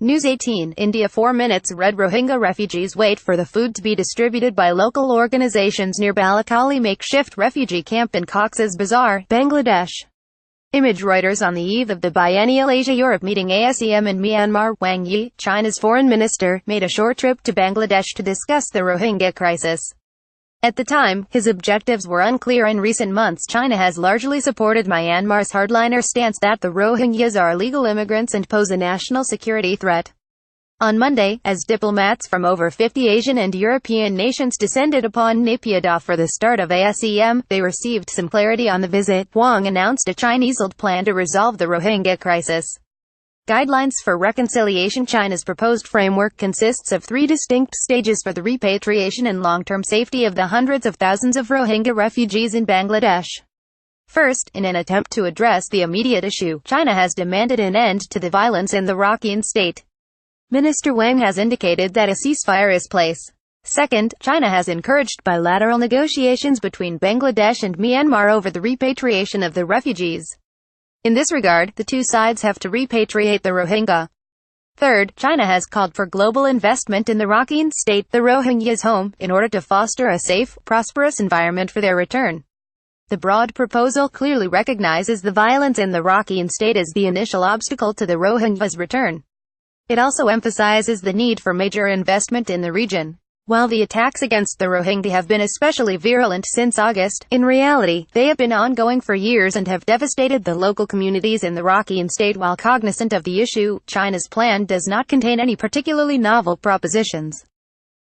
News 18 India 4 minutes read Rohingya refugees wait for the food to be distributed by local organizations near Balukhali makeshift refugee camp in Coxs Bazar, Bangladesh. Image Reuters On the eve of the biennial Asia-Europe Meeting ASEM in Myanmar, Wang Yi, China's foreign minister, made a short trip to Bangladesh to discuss the Rohingya crisis. At the time, his objectives were unclear. In recent months, China has largely supported Myanmar's hardliner stance that the Rohingyas are illegal immigrants and pose a national security threat. On Monday, as diplomats from over 50 Asian and European nations descended upon Naypyidaw for the start of ASEM, they received some clarity on the visit. Wang announced a Chinese-led plan to resolve the Rohingya crisis. Guidelines for reconciliation. China's proposed framework consists of 3 distinct stages for the repatriation and long-term safety of the hundreds of thousands of Rohingya refugees in Bangladesh. First, in an attempt to address the immediate issue, China has demanded an end to the violence in the Rakhine state. Minister Wang has indicated that a ceasefire is in place. Second, China has encouraged bilateral negotiations between Bangladesh and Myanmar over the repatriation of the refugees. In this regard, the two sides have to repatriate the Rohingya. Third, China has called for global investment in the Rakhine state, the Rohingyas' home, in order to foster a safe, prosperous environment for their return. The broad proposal clearly recognizes the violence in the Rakhine state as the initial obstacle to the Rohingyas' return. It also emphasizes the need for major investment in the region. While the attacks against the Rohingya have been especially virulent since August, in reality, they have been ongoing for years and have devastated the local communities in the Rakhine state. While cognizant of the issue, China's plan does not contain any particularly novel propositions.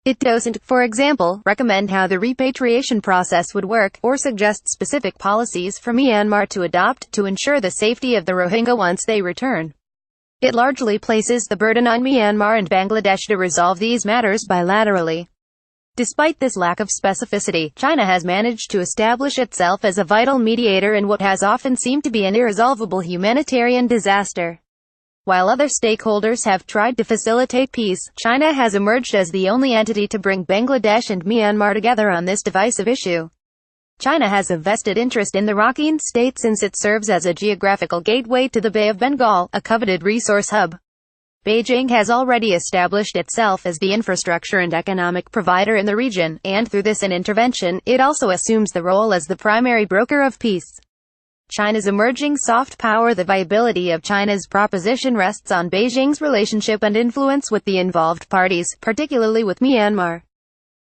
It doesn't, for example, recommend how the repatriation process would work, or suggest specific policies for Myanmar to adopt to ensure the safety of the Rohingya once they return. It largely places the burden on Myanmar and Bangladesh to resolve these matters bilaterally. Despite this lack of specificity, China has managed to establish itself as a vital mediator in what has often seemed to be an irresolvable humanitarian disaster. While other stakeholders have tried to facilitate peace, China has emerged as the only entity to bring Bangladesh and Myanmar together on this divisive issue. China has a vested interest in the Rakhine state since it serves as a geographical gateway to the Bay of Bengal, a coveted resource hub. Beijing has already established itself as the infrastructure and economic provider in the region, and through this intervention, it also assumes the role as the primary broker of peace. China's emerging soft power. The viability of China's proposition rests on Beijing's relationship and influence with the involved parties, particularly with Myanmar.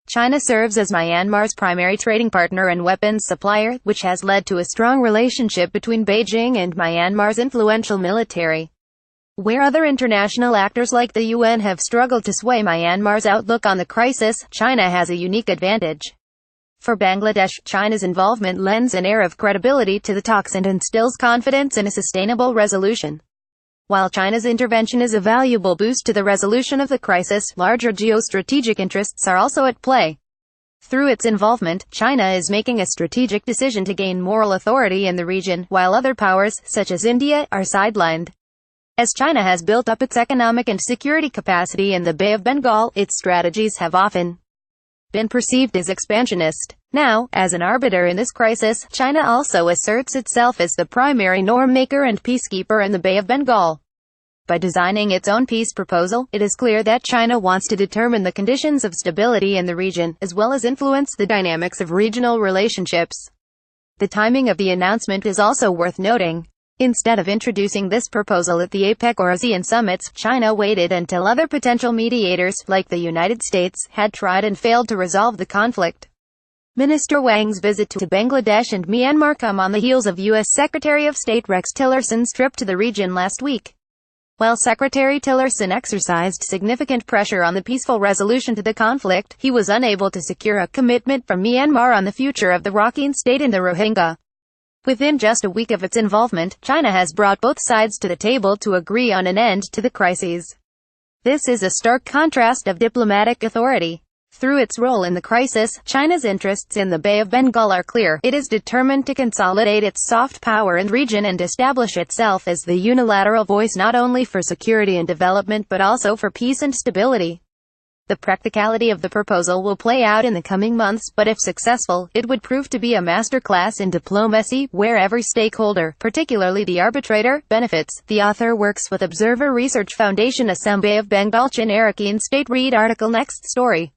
China serves as Myanmar's primary trading partner and weapons supplier, which has led to a strong relationship between Beijing and Myanmar's influential military. Where other international actors like the UN have struggled to sway Myanmar's outlook on the crisis, China has a unique advantage. For Bangladesh, China's involvement lends an air of credibility to the talks and instills confidence in a sustainable resolution. While China's intervention is a valuable boost to the resolution of the crisis, larger geostrategic interests are also at play. Through its involvement, China is making a strategic decision to gain moral authority in the region, while other powers, such as India, are sidelined. As China has built up its economic and security capacity in the Bay of Bengal, its strategies have often been perceived as expansionist. Now, as an arbiter in this crisis, China also asserts itself as the primary norm maker and peacekeeper in the Bay of Bengal. By designing its own peace proposal, it is clear that China wants to determine the conditions of stability in the region, as well as influence the dynamics of regional relationships. The timing of the announcement is also worth noting. Instead of introducing this proposal at the APEC or ASEAN summits, China waited until other potential mediators, like the United States, had tried and failed to resolve the conflict. Minister Wang's visit to Bangladesh and Myanmar come on the heels of U.S. Secretary of State Rex Tillerson's trip to the region last week. While Secretary Tillerson exercised significant pressure on the peaceful resolution to the conflict, he was unable to secure a commitment from Myanmar on the future of the Rakhine state and the Rohingya. Within just a week of its involvement, China has brought both sides to the table to agree on an end to the crises. This is a stark contrast of diplomatic authority. Through its role in the crisis, China's interests in the Bay of Bengal are clear. It is determined to consolidate its soft power in the region and establish itself as the unilateral voice not only for security and development but also for peace and stability. The practicality of the proposal will play out in the coming months, but if successful, it would prove to be a masterclass in diplomacy, where every stakeholder, particularly the arbitrator, benefits. The author works with Observer Research Foundation Assembly of Bengal Chinaraki in State. Read article. Next story.